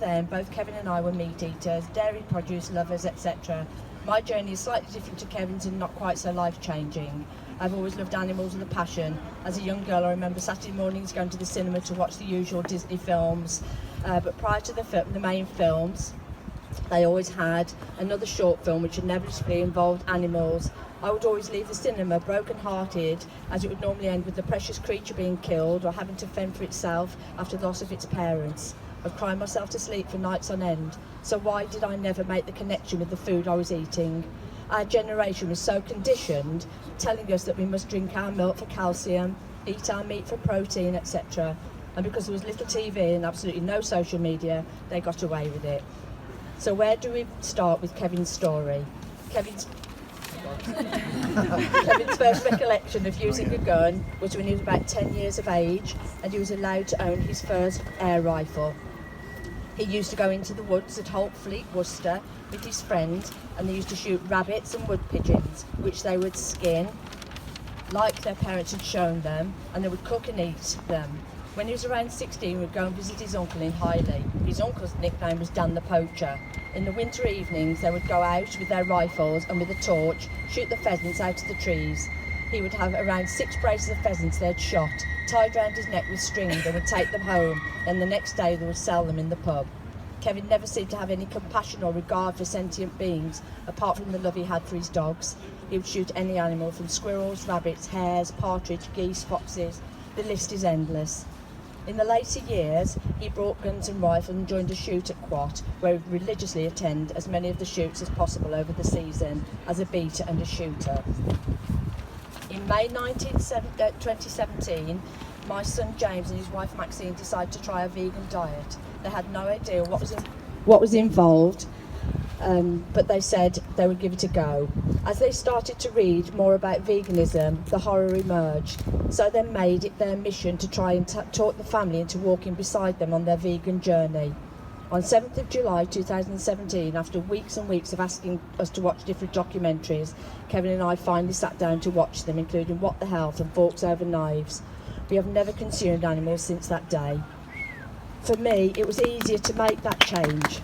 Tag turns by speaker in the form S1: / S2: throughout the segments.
S1: Then both Kevin and I were meat eaters, dairy produce lovers, etc. My journey is slightly different to Kevin's and not quite so life-changing. I've always loved animals with a passion. As a young girl, I remember Saturday mornings going to the cinema to watch the usual Disney films. But prior to the main films, they always had another short film which inevitably involved animals. I would always leave the cinema broken-hearted, as it would normally end with the precious creature being killed or having to fend for itself after the loss of its parents. I'd cry myself to sleep for nights on end. So why did I never make the connection with the food I was eating? Our generation was so conditioned, telling us that we must drink our milk for calcium, eat our meat for protein, etc. And because there was little TV and absolutely no social media, they got away with it. So where do we start with Kevin's story? Kevin's first recollection of using a gun was when he was about 10 years of age, and he was allowed to own his first air rifle. He used to go into the woods at Holtfleet, Worcester, with his friend, and they used to shoot rabbits and wood pigeons, which they would skin, like their parents had shown them, and they would cook and eat them. When he was around 16, he would go and visit his uncle in Highley. His uncle's nickname was Dan the Poacher. In the winter evenings, they would go out with their rifles and with a torch, shoot the pheasants out of the trees. He would have around 6 braces of pheasants they'd shot, tied round his neck with string. They would take them home, and the next day they would sell them in the pub. Kevin never seemed to have any compassion or regard for sentient beings, apart from the love he had for his dogs. He would shoot any animal, from squirrels, rabbits, hares, partridge, geese, foxes. The list is endless. In the later years, he brought guns and rifles and joined a shoot at Quat, where he would religiously attend as many of the shoots as possible over the season, as a beater and a shooter. In May 2017, my son James and his wife Maxine decided to try a vegan diet. They had no idea what was involved, but they said they would give it a go. As they started to read more about veganism, the horror emerged. So they made it their mission to try and talk the family into walking beside them on their vegan journey. On 7th of July 2017, after weeks and weeks of asking us to watch different documentaries, Kevin and I finally sat down to watch them, including What the Health and Forks Over Knives. We have never consumed animals since that day. For me, it was easier to make that change.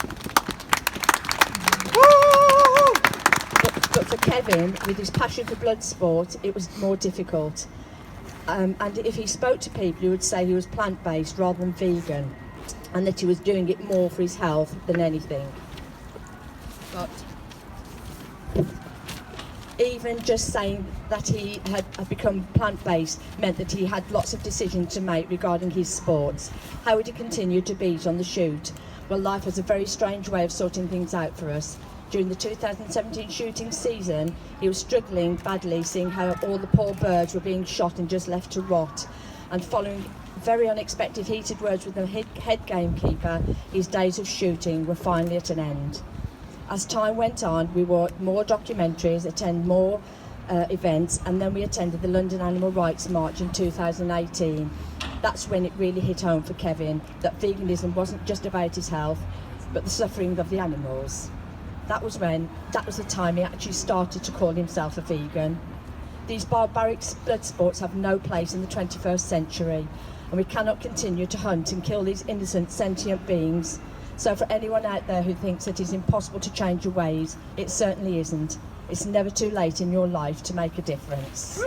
S1: But for Kevin, with his passion for Bloodsport, it was more difficult. And if he spoke to people, he would say he was plant-based rather than vegan, and that he was doing it more for his health than anything. But even just saying that he had become plant-based meant that he had lots of decisions to make regarding his sports. How would he continue to beat on the shoot? Well, life has a very strange way of sorting things out for us. During the 2017 shooting season, he was struggling badly, seeing how all the poor birds were being shot and just left to rot. And following very unexpected heated words with the head gamekeeper, his days of shooting were finally at an end. As time went on, we watched more documentaries, attended more events, and then we attended the London Animal Rights March in 2018. That's when it really hit home for Kevin that veganism wasn't just about his health, but the suffering of the animals. That was the time he actually started to call himself a vegan. These barbaric blood sports have no place in the 21st century, and we cannot continue to hunt and kill these innocent sentient beings. So for anyone out there who thinks that it's impossible to change your ways, it certainly isn't. It's never too late in your life to make a difference.